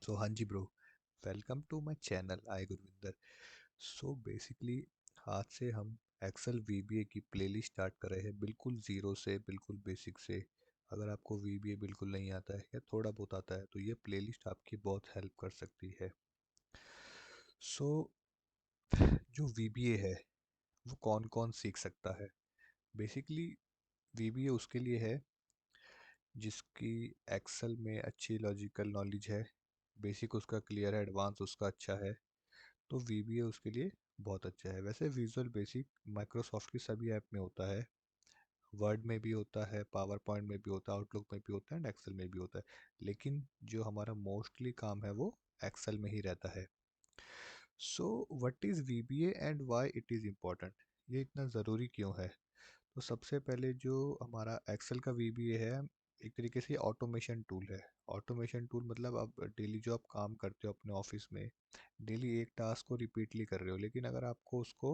सो हाँ जी bro, welcome to my channel I Gurwinder. So basically आज से हम एक्सेल वीबीए की प्लेलिस्ट स्टार्ट कर रहे हैं, बिल्कुल ज़ीरो से, बिल्कुल बेसिक से। अगर आपको वीबीए बिल्कुल नहीं आता है या थोड़ा बहुत आता है तो ये प्लेलिस्ट आपकी बहुत हेल्प कर सकती है। सो जो वीबीए है वो कौन कौन सीख सकता है? बेसिकली वीबीए उसके लिए है जिसकी एक्सेल में अच्छी लॉजिकल नॉलेज है, बेसिक उसका क्लियर है, एडवांस उसका अच्छा है, तो वीबीए उसके लिए बहुत अच्छा है। वैसे विजुअल बेसिक माइक्रोसॉफ्ट की सभी ऐप में होता है, वर्ड में भी होता है, पावर पॉइंट में भी होता है, आउटलुक में भी होता है एंड एक्सेल में भी होता है। लेकिन जो हमारा मोस्टली काम है वो एक्सेल में ही रहता है। So what is VBA and why it is important? ये इतना ज़रूरी क्यों है? तो सबसे पहले जो हमारा एक्सेल का वीबीए है, एक तरीके से ऑटोमेशन टूल है। ऑटोमेशन टूल मतलब आप डेली जो आप काम करते हो अपने ऑफिस में, डेली एक टास्क को रिपीटली कर रहे हो, लेकिन अगर आपको उसको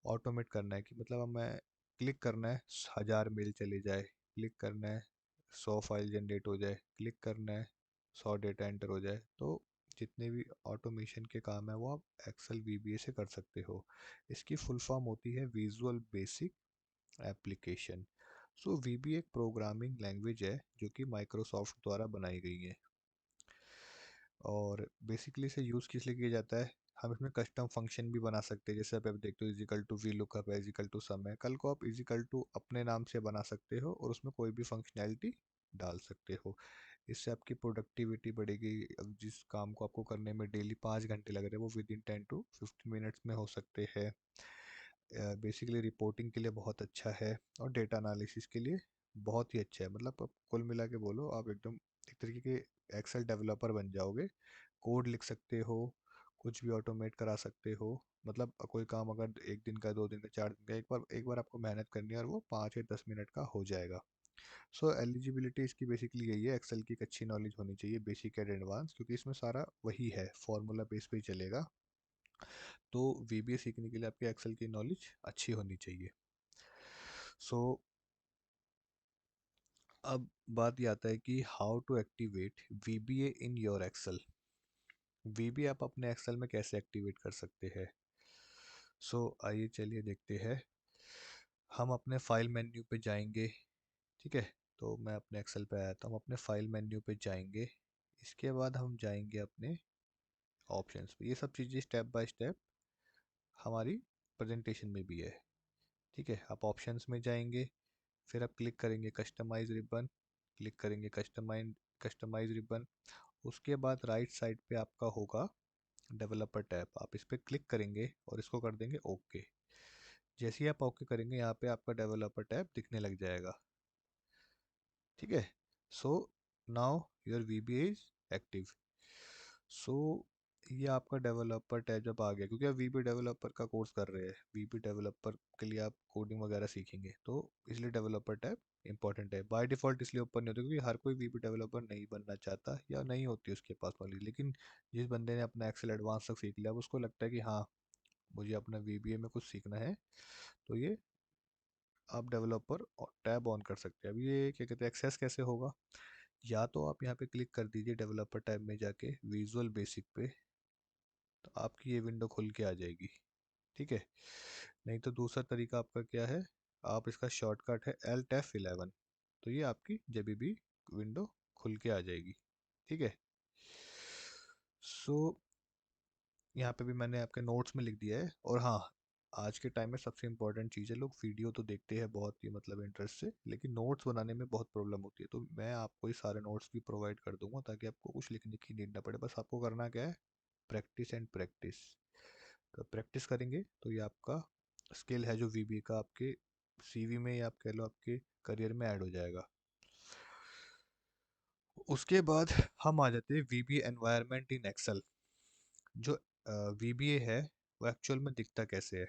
ऑटोमेट करना है कि मतलब अब मैं क्लिक करना है 1000 मेल चले जाए, क्लिक करना है 100 फाइल जनरेट हो जाए, क्लिक करना है 100 डेटा एंटर हो जाए, तो जितने भी ऑटोमेशन के काम है वो आप एक्सेल वीबीए से कर सकते हो। इसकी फुल फॉर्म होती है विजुअल बेसिक एप्लीकेशन। सो वीबी एक प्रोग्रामिंग लैंग्वेज है जो कि माइक्रोसॉफ्ट द्वारा बनाई गई है, और बेसिकली इसे यूज़ किस लिए किया जाता है? हम इसमें कस्टम फंक्शन भी बना सकते हैं, जैसे आप अभी देखते हो इजिकल टू वी लुकअप है, इजिकल टू सम है, कल को आप इजिकल टू अपने नाम से बना सकते हो और उसमें कोई भी फंक्शनैलिटी डाल सकते हो। इससे आपकी प्रोडक्टिविटी बढ़ेगी। अब जिस काम को आपको करने में डेली 5 घंटे लग रहे हैं वो विद इन 10 to 15 मिनट्स में हो सकते हैं। बेसिकली रिपोर्टिंग के लिए बहुत अच्छा है और डेटा एनालिसिस के लिए बहुत ही अच्छा है। मतलब आप कुल मिला के बोलो, आप एकदम एक तरीके के एक्सेल डेवलपर बन जाओगे। कोड लिख सकते हो, कुछ भी ऑटोमेट करा सकते हो। मतलब कोई काम अगर 1 दिन का, 2 दिन का, 4 दिन का, एक बार आपको मेहनत करनी है और वो 5 या 10 मिनट का हो जाएगा। सो एलिजिबिलिटी इसकी बेसिकली यही है, एक्सेल की एक अच्छी नॉलेज होनी चाहिए, बेसिक एंड एडवांस, क्योंकि इसमें सारा वही है, फॉर्मूला बेस पे ही चलेगा। तो वीबीए सीखने के लिए आपकी एक्सेल की नॉलेज अच्छी होनी चाहिए। सो अब बात ये आता है कि how to activate VBA in your Excel. VBA आप अपने एक्सेल में कैसे एक्टिवेट कर सकते हैं? सो आइए चलिए देखते हैं। हम अपने फाइल मेन्यू पे जाएंगे, ठीक है। तो मैं अपने एक्सेल पे आया था, हम अपने फाइल मेन्यू पे जाएंगे। इसके बाद हम जाएंगे अपने ऑप्शंस पे। ये सब चीज़ें स्टेप बाय स्टेप हमारी प्रेजेंटेशन में भी है, ठीक है। आप ऑप्शंस में जाएंगे, फिर आप क्लिक करेंगे कस्टमाइज रिबन, क्लिक करेंगे कस्टमाइज रिबन। उसके बाद राइट साइड पे आपका होगा डेवलपर टैब, आप इस पर क्लिक करेंगे और इसको कर देंगे ओके। जैसे ही आप ओके करेंगे यहाँ पे आपका डेवलपर टैब दिखने लग जाएगा, ठीक है। So now your VBA is active. So ये आपका डेवलपर टैब जब आ गया, क्योंकि आप वीबी डेवलपर का कोर्स कर रहे हैं, वीबी डेवलपर के लिए आप कोडिंग वगैरह सीखेंगे, तो इसलिए डेवलपर टैब इंपॉर्टेंट है। बाय डिफ़ॉल्ट इसलिए ओपन नहीं होता क्योंकि हर कोई वीबी डेवलपर नहीं बनना चाहता या नहीं होती उसके पास नॉलेज। लेकिन जिस बंदे ने अपना एक्सेल एडवांस तक सीख लिया, अब उसको लगता है कि हाँ, मुझे अपना वीबीए में कुछ सीखना है, तो ये आप डेवलपर टैब ऑन कर सकते हैं। अब ये क्या कहते हैं, एक्सेस कैसे होगा? या तो आप यहाँ पे क्लिक कर दीजिए डेवलपर टैब में जाके विजुअल बेसिक पे, तो आपकी ये विंडो खुल के आ जाएगी, ठीक है। नहीं तो दूसरा तरीका आपका क्या है, आप इसका शॉर्टकट है Alt F11, तो ये आपकी जब भी विंडो खुल के आ जाएगी, ठीक है। सो यहाँ पे भी मैंने आपके नोट्स में लिख दिया है। और हाँ, आज के टाइम में सबसे इम्पोर्टेंट चीज़ है, लोग वीडियो तो देखते हैं बहुत ही मतलब इंटरेस्ट से, लेकिन नोट्स बनाने में बहुत प्रॉब्लम होती है। तो मैं आपको ये सारे नोट्स भी प्रोवाइड कर दूंगा ताकि आपको कुछ लिखने की नीड ना पड़े। बस आपको करना क्या है, प्रैक्टिस एंड प्रैक्टिस। तो प्रैक्टिस करेंगे तो ये आपका स्किल है जो वीबी का आपके सीवी में, या आप कह लो आपके करियर में ऐड हो जाएगा। उसके बाद हम आ जाते हैं वीबी एनवायरनमेंट इन एक्सेल। जो वीबीए है वो एक्चुअल में दिखता कैसे है?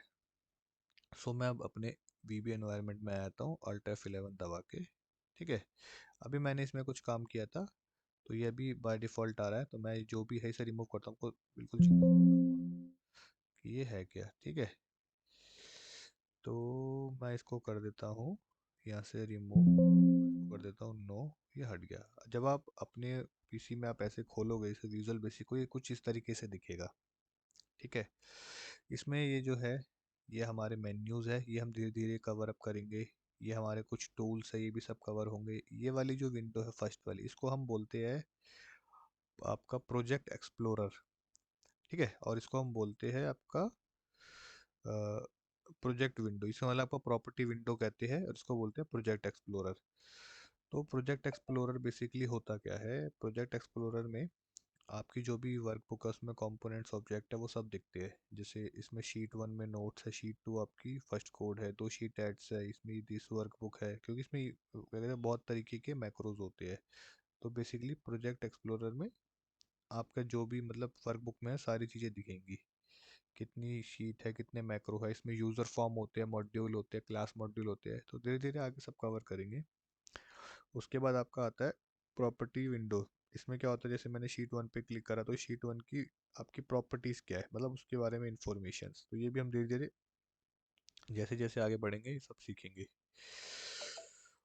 सो मैं अब अपने वीबी एनवायरनमेंट में आता हूँ Alt F11 दबा के, ठीक है। अभी मैंने इसमें कुछ काम किया था, तो ये अभी बाय डिफ़ॉल्ट आ रहा है, तो मैं जो भी है इसे रिमूव करता हूँ, आपको बिल्कुल चेक कि ये है क्या, ठीक है। तो मैं इसको कर देता हूँ यहाँ से रिमूव, इसको कर देता हूँ नो, ये हट गया। जब आप अपने पीसी में आप ऐसे खोलोगे इसे विजुअल बेसिक को, ये कुछ इस तरीके से दिखेगा। ठीक है, इसमें ये जो है ये हमारे मेन्यूज़ है, ये हम धीरे धीरे कवर अप करेंगे। ये हमारे कुछ टूल्स है, ये भी सब कवर होंगे। ये वाली जो विंडो है फर्स्ट वाली, इसको हम बोलते हैं आपका प्रोजेक्ट एक्सप्लोरर। ठीक है, और इसको हम बोलते हैं आपका प्रोजेक्ट विंडो। इसे मतलब आपको प्रॉपर्टी विंडो कहते हैं और इसको बोलते हैं प्रोजेक्ट एक्सप्लोरर। तो प्रोजेक्ट एक्सप्लोरर बेसिकली होता क्या है? प्रोजेक्ट एक्सप्लोरर में आपकी जो भी वर्कबुक है उसमें कंपोनेंट्स ऑब्जेक्ट है वो सब दिखते हैं। जैसे इसमें शीट 1 में नोट्स है, शीट 2 आपकी फर्स्ट कोड है, दो शीट एड्स है, इसमें दिस वर्कबुक है, क्योंकि इसमें वगैरह बहुत तरीके के मैक्रोज होते हैं। तो बेसिकली प्रोजेक्ट एक्सप्लोरर में आपका जो भी मतलब वर्कबुक में है सारी चीज़ें दिखेंगी। कितनी शीट है, कितने मैक्रो है, इसमें यूज़र फॉर्म होते हैं, मॉड्यूल होते हैं, क्लास मॉड्यूल होते हैं। तो धीरे धीरे आगे सब कवर करेंगे। उसके बाद आपका आता है प्रॉपर्टी विंडो। इसमें क्या होता है, जैसे मैंने शीट 1 पे क्लिक करा तो शीट 1 की आपकी प्रॉपर्टीज़ क्या है, मतलब उसके बारे में इंफॉर्मेशन। तो ये भी हम धीरे धीरे जैसे जैसे आगे बढ़ेंगे ये सब सीखेंगे।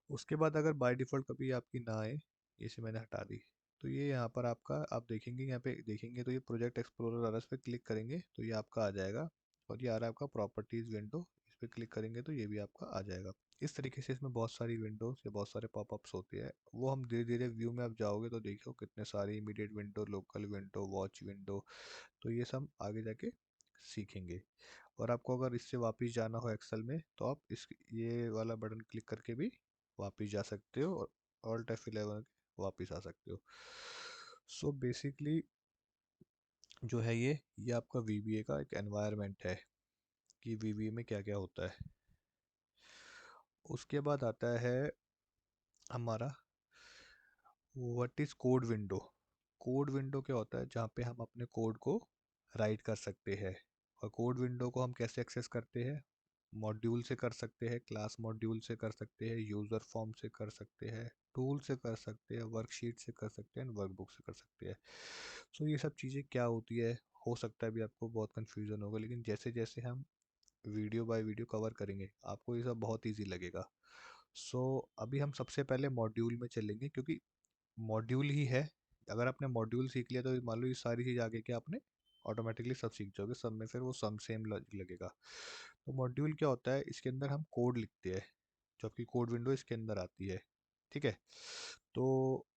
उसके बाद अगर बाय डिफ़ॉल्ट कभी आपकी ना आए, इसे मैंने हटा दी, तो ये यहाँ पर आपका आप देखेंगे, यहाँ पे देखेंगे तो ये प्रोजेक्ट एक्सप्लोरर आ रहा है, इस पर क्लिक करेंगे तो ये आपका आ जाएगा। और ये आ रहा है आपका प्रॉपर्टीज़ विंडो, इस पर क्लिक करेंगे तो ये भी आपका आ जाएगा। इस तरीके से इसमें बहुत सारी विंडोज या बहुत सारे पॉपअप्स होते हैं। वो हम धीरे धीरे व्यू में आप जाओगे तो देखो कितने सारे immediate window, local window, watch window. तो ये सब आगे जाके सीखेंगे। और आपको अगर इससे वापस जाना हो एक्सेल में तो आप इस ये वाला बटन क्लिक करके भी वापस जा सकते हो और ऑल्ट F11 वापस आ सकते हो। सो बेसिकली जो है ये आपका VBA का एक एनवायरनमेंट है कि VBA में क्या क्या होता है। उसके बाद आता है हमारा what is code window. Code window क्या होता है? जहाँ पे हम अपने कोड को राइट कर सकते हैं। और कोड विंडो को हम कैसे एक्सेस करते हैं? मॉड्यूल से कर सकते हैं, क्लास मॉड्यूल से कर सकते हैं, यूज़र फॉर्म से कर सकते हैं, टूल से कर सकते हैं, वर्कशीट से कर सकते हैं, वर्कबुक से कर सकते हैं। सो ये सब चीज़ें क्या होती है, हो सकता है भी आपको बहुत कन्फ्यूज़न होगा, लेकिन जैसे जैसे हम वीडियो बाय वीडियो कवर करेंगे आपको ये सब बहुत ईजी लगेगा। सो अभी हम सबसे पहले मॉड्यूल में चलेंगे, क्योंकि मॉड्यूल ही है। अगर आपने मॉड्यूल सीख लिया तो मान लो ये सारी चीज़ आगे के आपने ऑटोमेटिकली सब सीख जाओगे, सब में फिर वो सम सेम लगेगा। तो मॉड्यूल क्या होता है? इसके अंदर हम कोड लिखते हैं, जो आपकी कोड विंडो इसके अंदर आती है। ठीक है, तो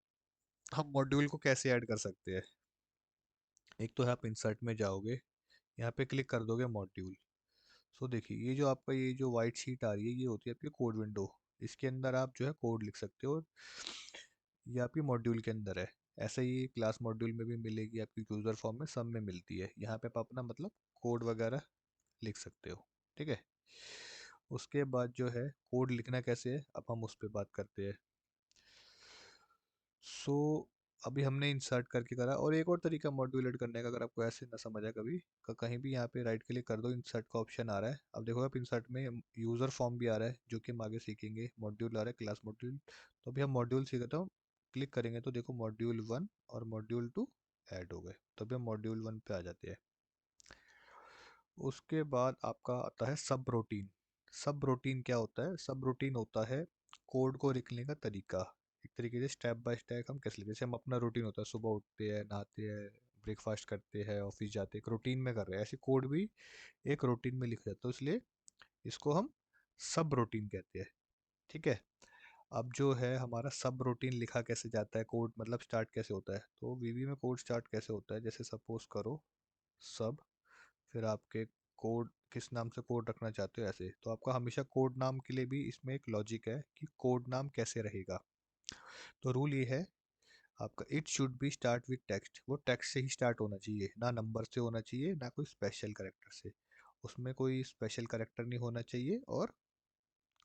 हम मॉड्यूल को कैसे ऐड कर सकते हैं? एक तो है आप इंसर्ट में जाओगे, यहाँ पे क्लिक कर दोगे मॉड्यूल। सो देखिए ये जो आपका ये जो वाइट शीट आ रही है ये होती है आपकी कोड विंडो। इसके अंदर आप जो है कोड लिख सकते हो। ये आपकी मॉड्यूल के अंदर है। ऐसे ही क्लास मॉड्यूल में भी मिलेगी, आपकी यूज़र फॉर्म में सब में मिलती है। यहाँ पे आप अपना मतलब कोड वगैरह लिख सकते हो। ठीक है, उसके बाद जो है कोड लिखना कैसे है अब हम उस पर बात करते हैं। सो अभी हमने इंसर्ट करके करा, और एक और तरीका मॉड्यूल ऐड करने का, अगर आपको ऐसे ना समझ आए कभी कहीं भी यहाँ पे राइट क्लिक कर दो, इंसर्ट का ऑप्शन आ रहा है। अब देखो आप इंसर्ट में यूज़र फॉर्म भी आ रहा है जो कि हम आगे सीखेंगे, मॉड्यूल आ रहा है, क्लास मॉड्यूल। तो अभी हम मॉड्यूल सीखते हैं। क्लिक करेंगे तो देखो मॉड्यूल 1 और मॉड्यूल 2 ऐड हो गए, तो अभी हम मॉड्यूल 1 पे आ जाते हैं। उसके बाद आपका आता है सब रूटीन। सब रूटीन क्या होता है? सब रूटीन होता है कोड को लिखने का तरीका। एक तरीके से स्टेप बाय स्टेप हम कैसे लिखते हैं। जैसे हम अपना रूटीन होता है, सुबह उठते हैं, नहाते हैं, ब्रेकफास्ट करते हैं, ऑफिस जाते हैं, एक रूटीन में कर रहे हैं, ऐसे कोड भी एक रूटीन में लिखा जाता है, इसलिए इसको हम सब रूटीन कहते हैं। ठीक है, अब जो है हमारा सब रूटीन लिखा कैसे जाता है, कोड मतलब स्टार्ट कैसे होता है, तो वीबी में कोड स्टार्ट कैसे होता है, जैसे सपोज करो सब, फिर आपके कोड किस नाम से कोड रखना चाहते हो ऐसे, तो आपका हमेशा कोड नाम के लिए भी इसमें एक लॉजिक है कि कोड नाम कैसे रहेगा। तो रूल ये है आपका, it should be start with text. वो टेक्स्ट से ही स्टार्ट होना चाहिए, ना नंबर से होना चाहिए ना कोई स्पेशल करेक्टर से। उसमें कोई स्पेशल करेक्टर नहीं होना चाहिए और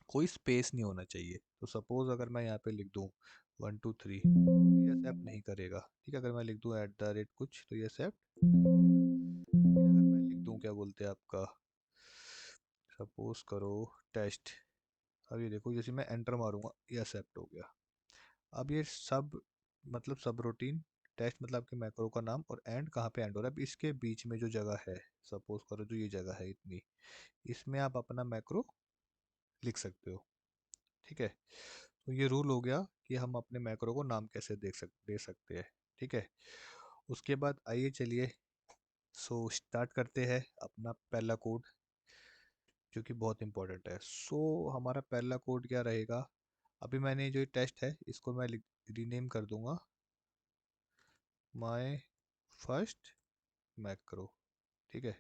कोई स्पेस नहीं होना चाहिए। तो सपोज अगर मैं यहाँ पे लिख दूँ 1 2 3, तो ये एक्सेप्ट नहीं करेगा। ठीक है, अगर मैं लिख दूँ @ कुछ तो ये एक्सेप्ट नहीं करेगा। लेकिन अगर मैं लिख दूँ क्या बोलते हैं आपका, सपोज करो टेस्ट, अब ये देखो जैसे मैं एंटर मारूंगा ये एक्सेप्ट हो गया। अब ये सब मतलब सब रूटीन, टेस्ट मतलब आपके मैक्रो का नाम, और एंड कहाँ पे एंड हो रहा है, अब इसके बीच में जो जगह है, सपोज करो जो ये जगह है इतनी, इसमें आप अपना मैक्रो लिख सकते हो। ठीक है, तो ये रूल हो गया कि हम अपने मैक्रो को नाम कैसे दे सकते हैं। ठीक है, उसके बाद आइए चलिए, स्टार्ट करते हैं अपना पहला कोड, जो कि बहुत इंपॉर्टेंट है। हमारा पहला कोड क्या रहेगा? अभी मैंने जो टेस्ट है इसको मैं रीनेम कर दूंगा माय फर्स्ट मैक्रो। ठीक है,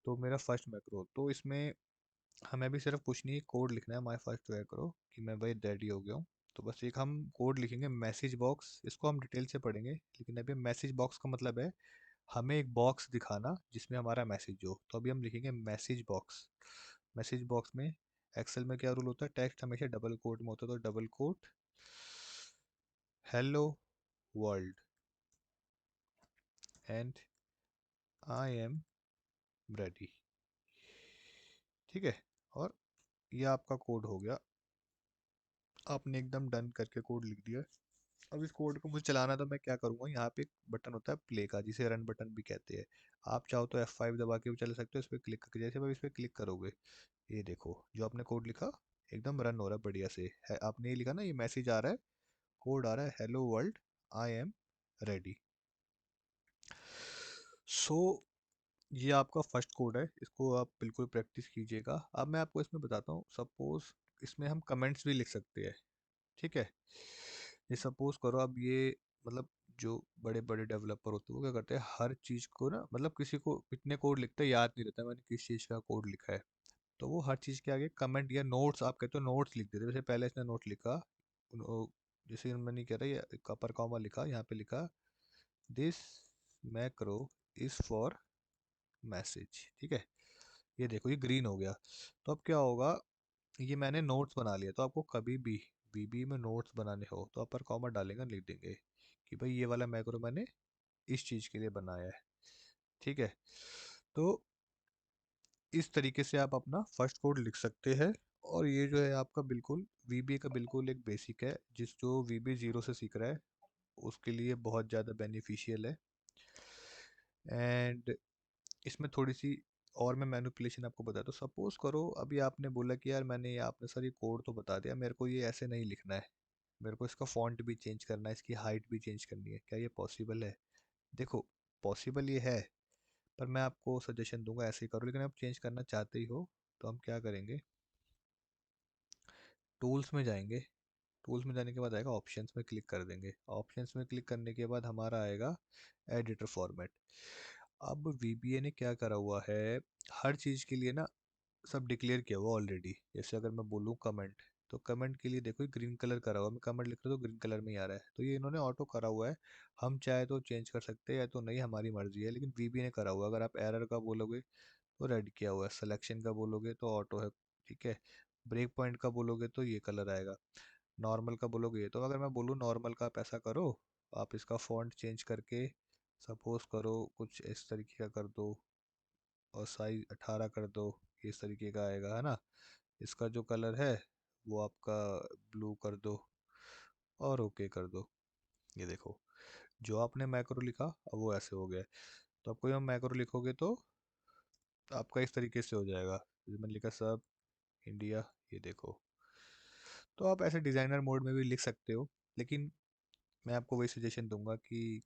तो मेरा फर्स्ट मैक्रो, तो इसमें हमें भी सिर्फ कुछ नहीं, कोड लिखना है माय फर्स्ट मैक्रो कि मैं भाई रेडी हो गया हूँ। तो बस एक हम कोड लिखेंगे मैसेज बॉक्स, इसको हम डिटेल से पढ़ेंगे, लेकिन अभी मैसेज बॉक्स का मतलब है हमें एक बॉक्स दिखाना जिसमें हमारा मैसेज हो। तो अभी हम लिखेंगे मैसेज बॉक्स। मैसेज बॉक्स में एक्सेल में क्या रूल होता है, टेक्स्ट हमेशा डबल कोट में होता है, तो double quote hello world and I am ready. ठीक है, और ये आपका कोड हो गया, आपने एकदम डन करके कोड लिख दिया। अब इस कोड को मुझे चलाना, तो मैं क्या करूँगा, यहाँ पे एक बटन होता है प्ले का जिसे रन बटन भी कहते हैं। आप चाहो तो F5 दबा के भी चला सकते हो, इस पर क्लिक करके। जैसे आप इस पर क्लिक करोगे, ये देखो जो आपने कोड लिखा एकदम रन हो रहा है बढ़िया से है। आपने ये लिखा ना, ये मैसेज आ रहा है, कोड आ रहा है, hello world I am ready. So ये आपका फर्स्ट कोड है, इसको आप बिल्कुल प्रैक्टिस कीजिएगा। अब मैं आपको इसमें बताता हूँ, सपोज इसमें हम कमेंट्स भी लिख सकते हैं। ठीक है, ये सपोज करो, अब ये मतलब जो बड़े बड़े डेवलपर होते हैं वो क्या करते हैं, हर चीज़ को ना, मतलब किसी को इतने कोड लिखते हैं याद नहीं रहता मैंने किस चीज़ का कोड लिखा है, तो वो हर चीज़ के आगे कमेंट या नोट्स, आप कहते हो नोट्स लिख देते हैं। जैसे पहले इसने नोट लिखा, जैसे मैं नहीं कह रहा, ये अपर कॉमा लिखा, यहाँ पे लिखा this macro is for message. ठीक है, ये देखो ये ग्रीन हो गया। तो अब क्या होगा, ये मैंने नोट्स बना लिया, तो आपको कभी भी वीबी में नोट्स बनाने हो तो अपर कॉमा डालेंगे, लिख देंगे कि भाई ये वाला मैक्रो मैंने इस चीज़ के लिए बनाया है। ठीक है, तो इस तरीके से आप अपना फर्स्ट कोड लिख सकते हैं। और ये जो है आपका बिल्कुल वीबी का बिल्कुल एक बेसिक है, जिस जो वीबी जीरो से सीख रहा है उसके लिए बहुत ज़्यादा बेनिफिशियल है। एंड इसमें थोड़ी सी और मैं मैनिपुलेशन आपको बताता हूँ। सपोज करो अभी आपने बोला कि यार मैंने ये, आपने सर ये कोड तो बता दिया, मेरे को ये ऐसे नहीं लिखना है, मेरे को इसका फॉन्ट भी चेंज करना है, इसकी हाइट भी चेंज करनी है, क्या ये पॉसिबल है? देखो, पॉसिबल ये है, पर मैं आपको सजेशन दूंगा ऐसे ही करो। लेकिन आप चेंज करना चाहते ही हो तो हम क्या करेंगे, टूल्स में जाएंगे, टूल्स में जाने के बाद आएगा ऑप्शंस में क्लिक कर देंगे। ऑप्शंस में क्लिक करने के बाद हमारा आएगा एडिटर फॉर्मेट। अब वीबीए ने क्या करा हुआ है, हर चीज़ के लिए ना सब डिक्लेयर किया हुआ ऑलरेडी। जैसे अगर मैं बोलूँ कमेंट, तो कमेंट के लिए देखो ग्रीन कलर करा हुआ, मैं कमेंट लिख रहा हूँ तो ग्रीन कलर में ही आ रहा है, तो ये इन्होंने ऑटो करा हुआ है। हम चाहे तो चेंज कर सकते हैं या तो नहीं, हमारी मर्जी है, लेकिन वीबी ने करा हुआ है। अगर आप एरर का बोलोगे तो रेड किया हुआ है, सिलेक्शन का बोलोगे तो ऑटो है। ठीक है, ब्रेक पॉइंट का बोलोगे तो ये कलर आएगा, नॉर्मल का बोलोगे ये। तो अगर मैं बोलूँ नॉर्मल का आप ऐसा करो, आप इसका फॉन्ट चेंज करके सपोज करो कुछ इस तरीके का कर दो, और साइज 18 कर दो, इस तरीके का आएगा, है ना। इसका जो कलर है वो आपका ब्लू कर दो और ओके कर दो। ये देखो जो आपने मैक्रो लिखा अब वो ऐसे हो गया है। तो आप कोई हम मैक्रो लिखोगे तो आपका इस तरीके से हो जाएगा, जैसे मैंने लिखा सब इंडिया, ये देखो। तो आप ऐसे डिज़ाइनर मोड में भी लिख सकते हो, लेकिन मैं आपको वही सजेशन दूंगा कि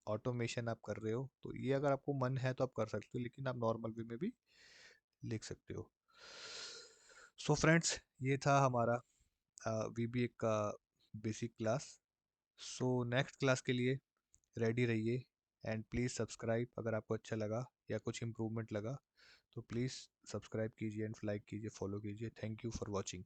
ऑटोमेशन आप कर रहे हो तो ये अगर आपको मन है तो आप कर सकते हो, लेकिन आप नॉर्मल वे में भी लिख सकते हो। सो फ्रेंड्स, ये था हमारा वीबीए का basic class. So next class के लिए रेडी रहिए, एंड प्लीज़ सब्सक्राइब अगर आपको अच्छा लगा या कुछ इम्प्रूवमेंट लगा, तो प्लीज़ सब्सक्राइब कीजिए एंड लाइक कीजिए, फॉलो कीजिए। Thank you for watching.